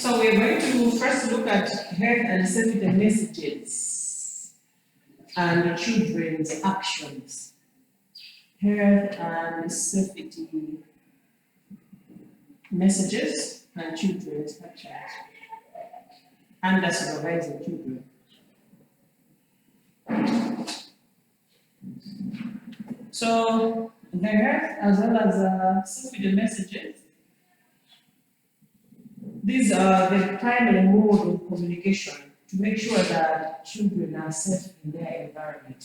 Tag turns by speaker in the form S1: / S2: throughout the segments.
S1: So we're going to first look at health and safety messages and children's actions. Health and safety messages and children's actions under supervising children. So the health as well as safety messages. These are the primary mode of communication to make sure that children are safe in their environment.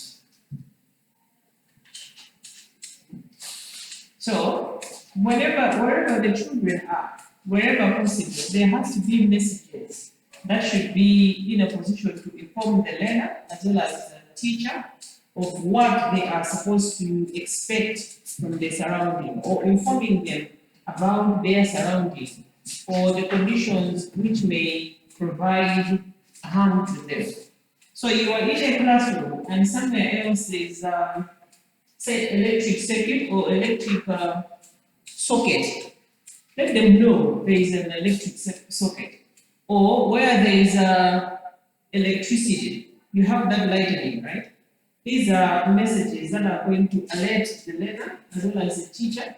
S1: So, wherever the children are, wherever possible, there has to be messages that should be in a position to inform the learner as well as the teacher of what they are supposed to expect from their surrounding, or informing them about their surrounding or the conditions which may provide harm to them. So you are in a classroom and somewhere else is say electric circuit or electric socket. Let them know there is an electric socket. Or where there is electricity, you have that lightning, right? These are messages that are going to alert the learner as well as the teacher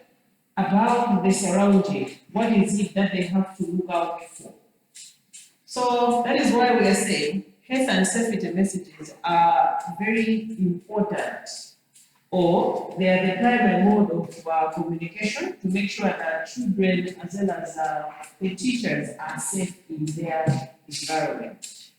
S1: about the surrounding. What is it that they have to look out for? So that is why we are saying health and safety messages are very important, or they are the primary mode of communication to make sure that children as well as the teachers are safe in their environment.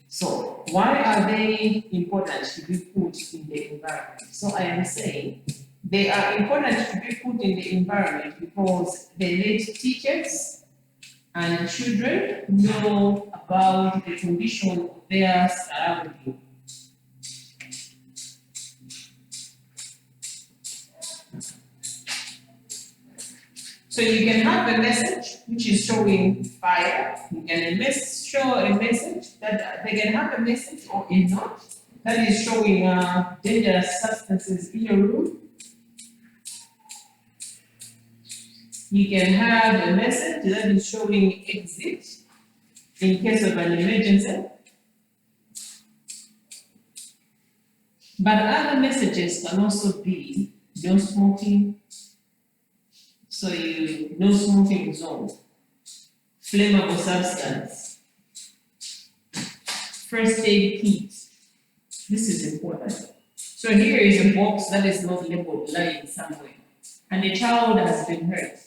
S1: So why are they important to be put in the environment? So I am saying they are important to be put in the environment because they let teachers and children know about the condition of their surrounding. So you can have a message which is showing fire. You can show a message that they can have a message or a note that is showing dangerous substances in your room. You can have a message that is showing exit in case of an emergency. But other messages can also be no smoking. So no smoking zone, flammable substance, first aid kit. This is important. So here is a box that is not labeled lying somewhere, and the child has been hurt.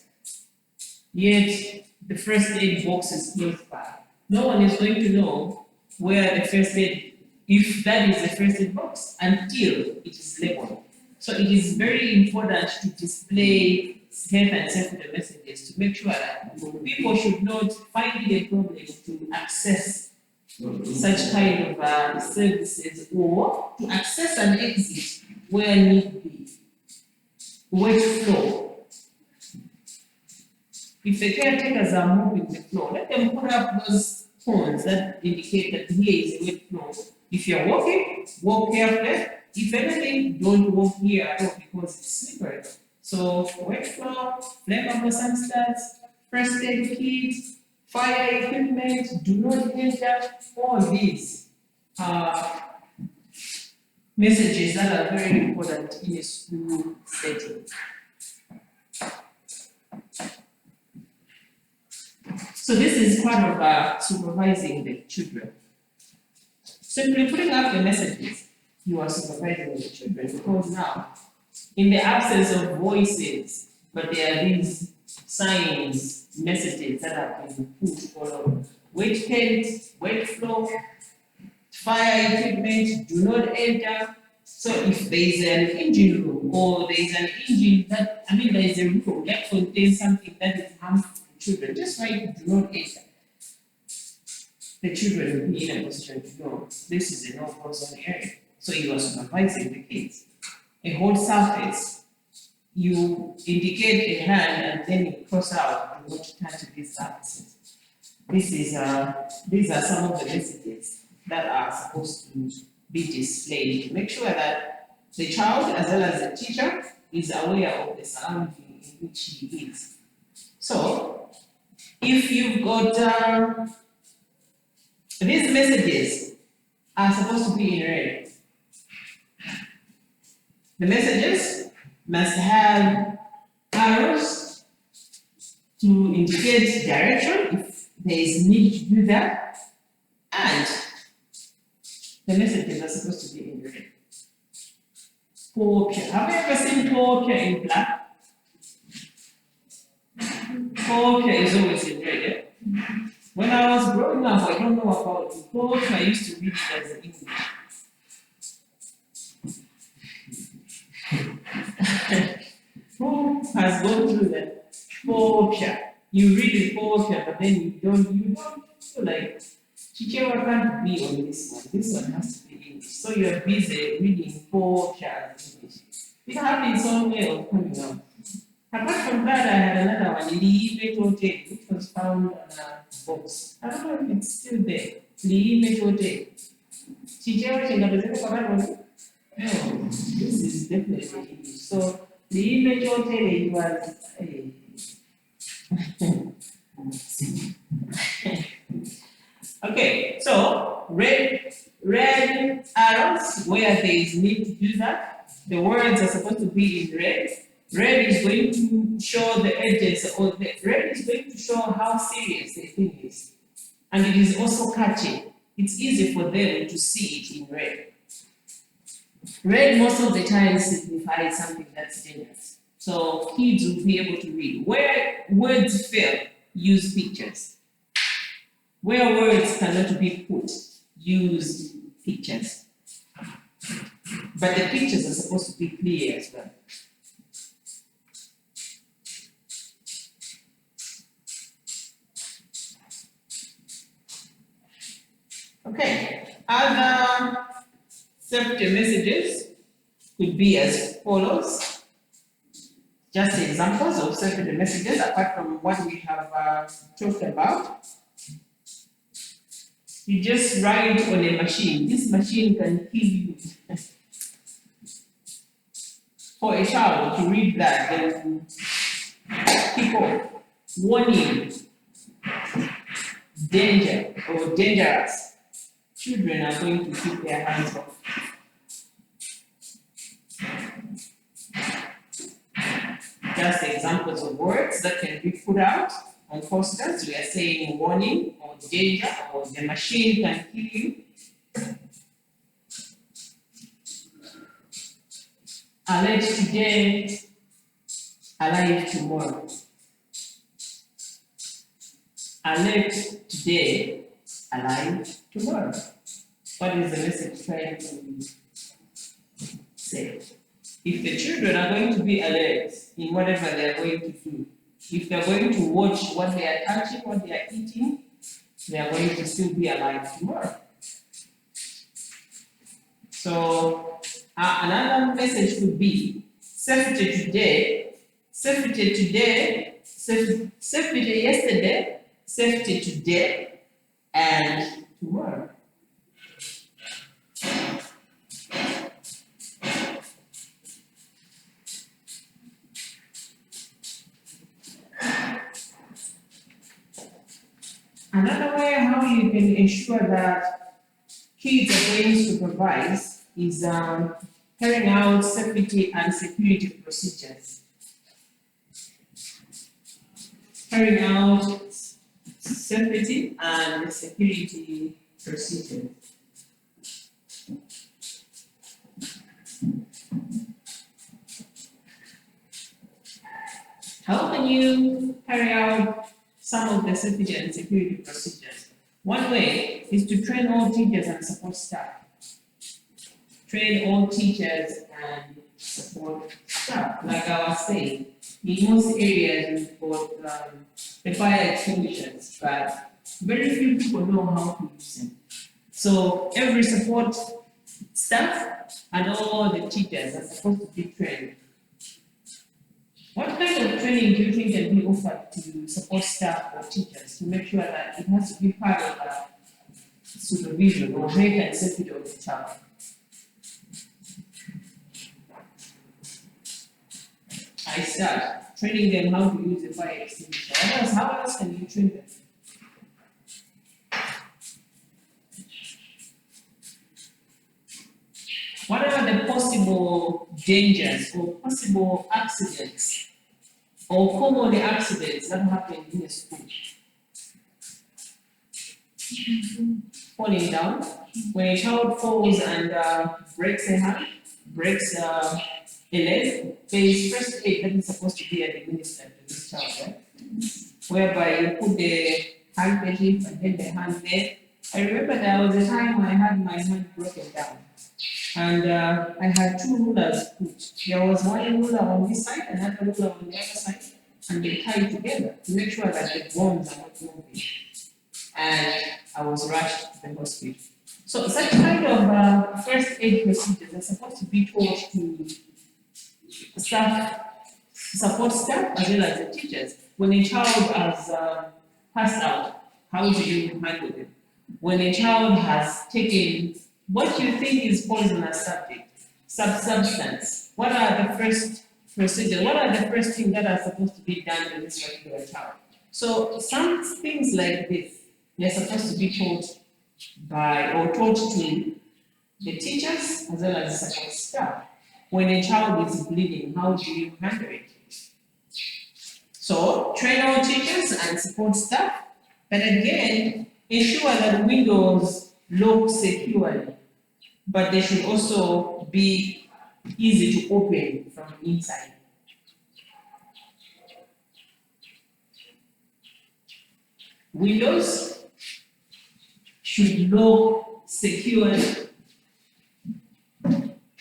S1: Yet the first aid box is close by. No one is going to know where the first aid, if that is the first aid box, until it is labeled. So it is very important to display health and safety messages to make sure that people should not find it a problem to access such kind of services or to access an exit where need be. Wet floor. If the caretakers are moving the floor, let them put up those cones that indicate that here is a wet floor. If you're walking, walk carefully. If anything, don't walk here at all because it's slippery. So wet floor, flammable substance, first aid kit, fire equipment, do not enter. All these are messages that are very important in a school setting. So this is part of supervising the children. Simply putting up the messages, you are supervising the children because now, in the absence of voices, but there are these signs, messages that have been put all over. Wet paint, wet floor, fire equipment, do not enter. So if there is an engine room or there is an engine that, there is a room that contains something that is harmful to children, just write do not enter. The children will be in a position to know this is a no-go zone area. So you are supervising the kids. A whole surface, you indicate a hand and then you cross out and not touch these surfaces. These are some of the messages that are supposed to be displayed to make sure that the child as well as the teacher is aware of the surrounding in which he is. So if you've got, these messages are supposed to be in red. The messages must have arrows to indicate direction if there is need to do that, and the messages are supposed to be in red. Poor. Have you ever seen poor in black? Poor is always in red. Eh? When I was growing up, I don't know about it. Poor I used to read it as English. Who has gone through that? Poor. You read it poor, but then you don't feel like Chichewa can't be on this one. This one has to be English. So you're busy reading poor as English. It happens some way of coming out. Apart from that, I had another one, Liime Tote, which was found on a box. I don't know if it's still there. Liime Tote. Chichewa Chingabezeka for that one? No, this is definitely English. So Liime Tote was okay, so red arrows where there is need to do that. The words are supposed to be in red. Red is going to show the edges, or the red is going to show how serious the thing is. And it is also catchy. It's easy for them to see it in red. Red most of the time signifies something that's dangerous. So kids will be able to read. Where words fail, use pictures. Where words cannot be put, use pictures. But the pictures are supposed to be clear as well. Okay, other safety messages could be as follows. Just examples of safety messages apart from what we have talked about. You just write on a machine. This machine can kill you. For a child to read that, then people warning, danger or dangerous. Children are going to keep their hands off. Just examples of words that can be put out on posters. We are saying warning or danger or the machine can kill you. Alert today, alive tomorrow. Alert today, alive tomorrow. What is the message trying to say? If the children are going to be alert in whatever they are going to do, if they are going to watch what they are touching, what they are eating, they are going to still be alive tomorrow. So another message could be safety today, safety today, safety yesterday, safety today, and tomorrow. Another way how you can ensure that kids are being supervised is carrying out safety and security procedures. Carrying out safety and security procedures. How can you carry out some of the safety and security procedures? One way is to train all teachers and support staff. Train all teachers and support staff. Like I was saying, in most areas we've got the fire extinguishers, but very few people know how to use them. So every support staff and all the teachers are supposed to be trained. What kind of training do you think can be offered to support staff or teachers to make sure that it has to be part of the supervision or health and safety of the child? I start. training them how to use a fire extinguisher. How else can you train them? What are the possible dangers or possible accidents or common accidents that happen in a school? Falling down. When a child falls and breaks a hand, breaks a leg, there is first aid that is supposed to be administered to this child, right? Whereby you put the handkerchief and then the hand there. I remember there was a time I had my hand broken down. And I had two rulers put. There was one ruler on this side and another ruler on the other side, and they tied together to make sure that the bones are not moving. And I was rushed to the hospital. So such kind of first aid procedures are supposed to be taught to staff, support staff, as well as the teachers. When a child has passed out, how do you handle them? When a child has taken what you think is poisonous substance, what are the first procedures? What are the first things that are supposed to be done to this particular child? So some things like this, they're supposed to be taught to the teachers as well as the support staff. When a child is bleeding, how do you handle it? So train our teachers and support staff, but again, ensure that windows lock securely, but they should also be easy to open from inside. Windows should lock securely.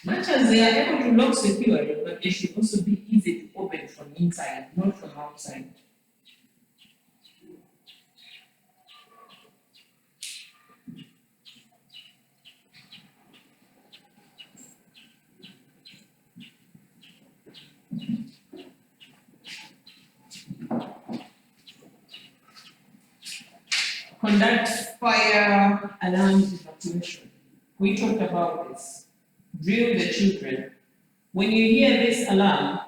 S1: Much as they are able to lock securely, but they should also be easy to open from inside, not from outside. Conduct fire alarm evacuation. We talked about this. Drill the children. When you hear this alarm,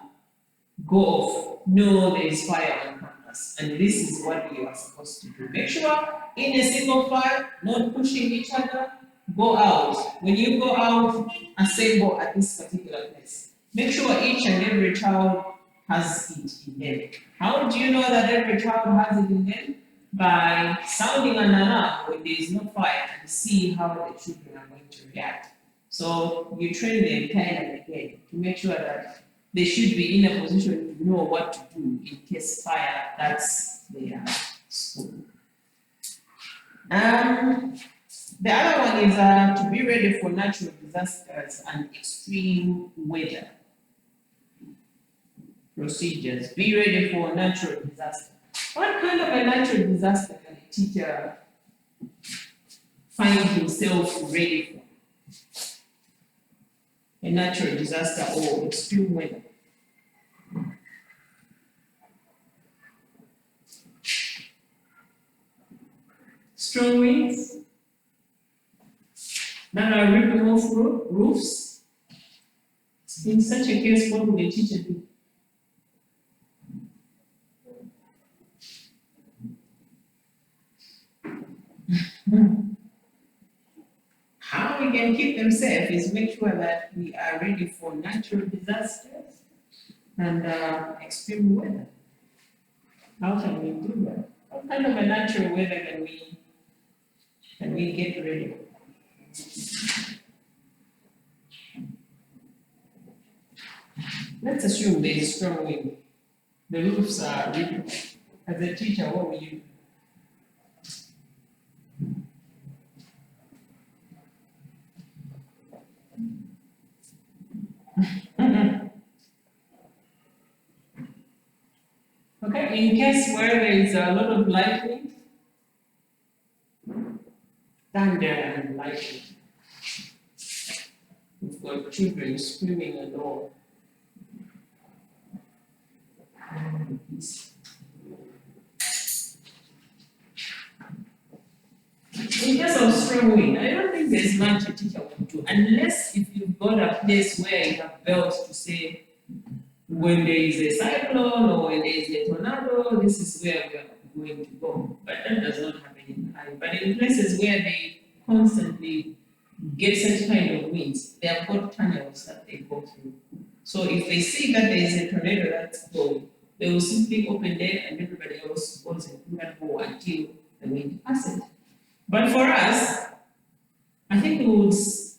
S1: go off. Know there is fire on campus, and this is what you are supposed to do. Make sure in a single file, not pushing each other. Go out. When you go out, assemble at this particular place. Make sure each and every child has it in them. How do you know that every child has it in them? By sounding an alarm when there is no fire and see how the children are going to react. So you train them time and again to make sure that they should be in a position to know what to do in case fire that's their school. The other one is to be ready for natural disasters and extreme weather. Procedures. Be ready for natural disaster. What kind of a natural disaster can a teacher find himself ready for? A natural disaster or extreme weather. Strong winds that are ripping off roofs. In such a case, what would a teacher do? How we can keep them safe is make sure that we are ready for natural disasters and extreme weather. How can we do that? What kind of a natural weather can we get ready? Let's assume there is strong wind. The roofs are ripping. As a teacher, what will you do? Okay, in case where there is a lot of lightning, thunder and lightning, we've got children screaming and all. In case of strong wind, I don't think there's much a teacher will do, unless if you've got a place where you have bells to say, when there is a cyclone or when there is a tornado, this is where we are going to go. But that does not happen in Kali. But in places where they constantly get such kind of winds, they have got tunnels that they go through. So if they see that there is a tornado that's going, they will simply open there and everybody else goes and can go until the wind passes. But for us, I think we would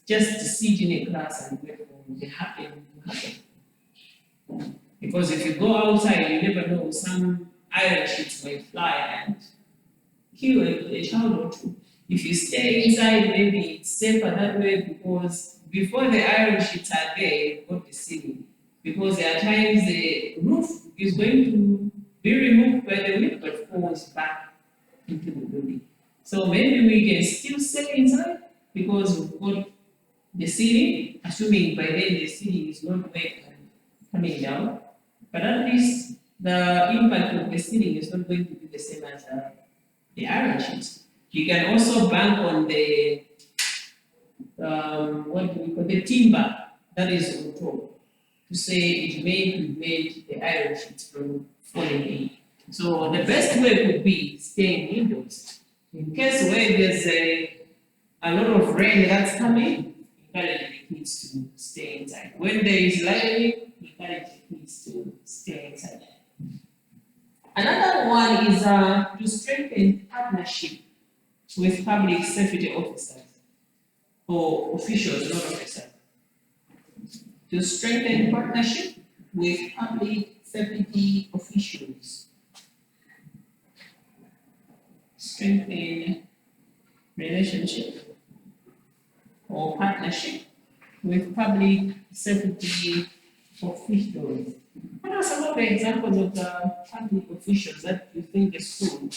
S1: just sit in a class and wait for the happening to happen. Because if you go outside, you never know, some iron sheets might fly and kill a child or two. If you stay inside, maybe it's safer that way because before the iron sheets are there, you've got the ceiling. Because there are times the roof is going to be removed by the wind but falls back into the building. So maybe we can still stay inside because we've got the ceiling, assuming by then the ceiling is not wet and coming down. But at least the impact of the ceiling is not going to be the same as the iron sheets. You can also bank on the the timber that is on top to say it may prevent the iron sheets from falling in. So the best way would be staying indoors. In case where there's a lot of rain that's coming, encourage the kids to stay inside. When there is lightning, encourage the kids to stay inside. Another one is to strengthen partnership with public safety officers or officials, not officers. To strengthen partnership with public safety officials. Strengthen relationship or partnership with public safety officials. What are some of the examples of the public officials that you think a school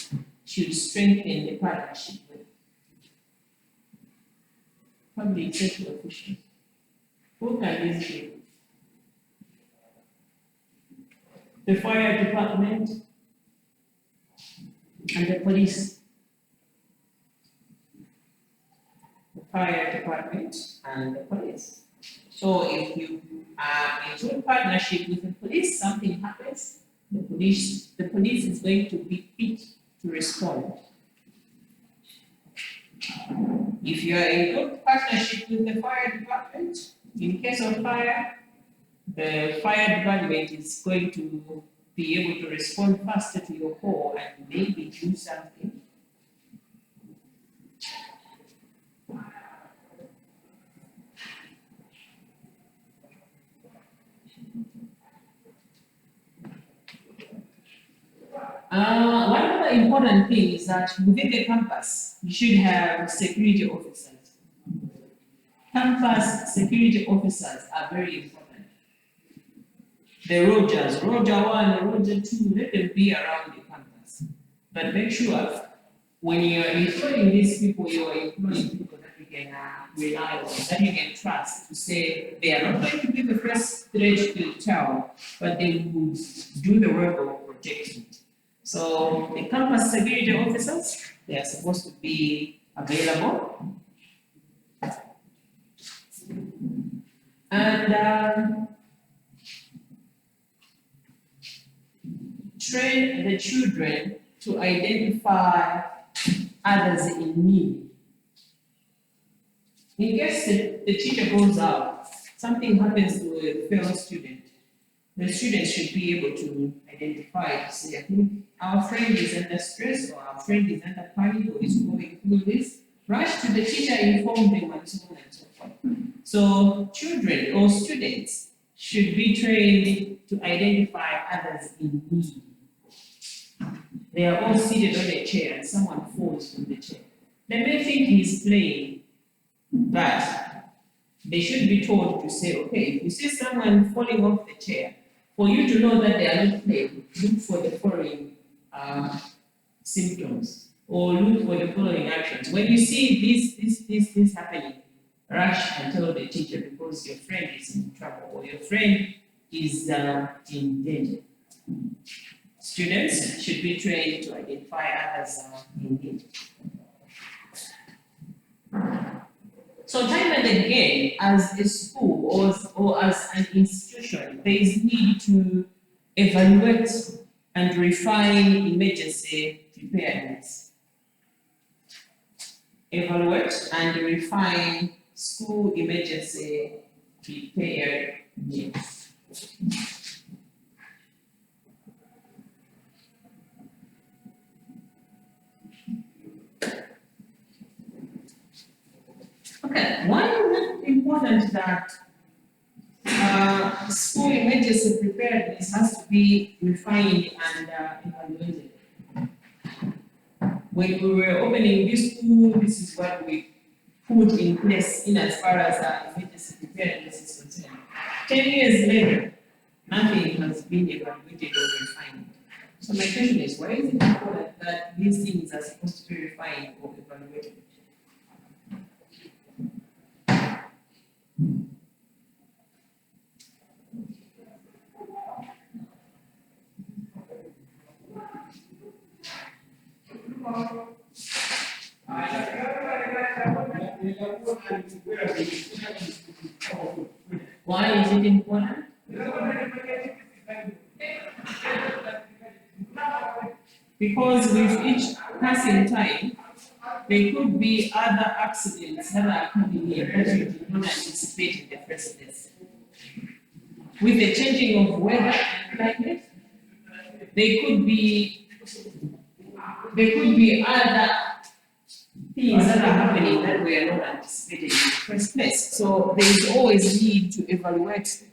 S1: should strengthen the partnership with? Public safety officials. Who can these be? The fire department and the police. The fire department and the police. So if you are in good partnership with the police, something happens, the police is going to be quick to respond. If you are in good partnership with the fire department, in case of fire, the fire department is going to be able to respond faster to your call and maybe do something. One other important thing is that within the campus, you should have security officers. Campus security officers are very important. The Rogers, Roger 1, Roger 2, let them be around the campus. But make sure when you are employing these people, you are employing people that you can rely on, that you can trust to say they are not going to be the first threat to the child, but they will do the work of protecting it. So the campus security officers, they are supposed to be available. And train the children to identify others in need. In case the teacher goes out, something happens to a fellow student, the student should be able to identify, to say, I think our friend is under stress, or our friend is under panic, or is going through this. Rush to the teacher, inform them, and so on and so forth. So children or students should be trained to identify others in need. They are all seated on a chair and someone falls from the chair. They may think he's playing, but they should be told to say, okay, if you see someone falling off the chair, for you to know that they are not playing, look for the following symptoms or look for the following actions. When you see this happening, rush and tell the teacher because your friend is in trouble or your friend is in danger. Students should be trained to identify others in need. So time and again, as a school or as an institution, there is need to evaluate and refine emergency preparedness. Evaluate and refine school emergency preparedness. Okay, one important that school emergency preparedness has to be refined and evaluated. When we were opening this school, this is what we put in place in as far as emergency preparedness is concerned. 10 years later, nothing has been evaluated or refined. So my question is, why is it important that these things are supposed to be refined or evaluated? Why is it important? Because with each passing time, there could be other accidents that are coming in that you did not anticipate in the first place. With the changing of weather and climate, there could be other things that are happening that we are not anticipating in the first place. So there is always need to evaluate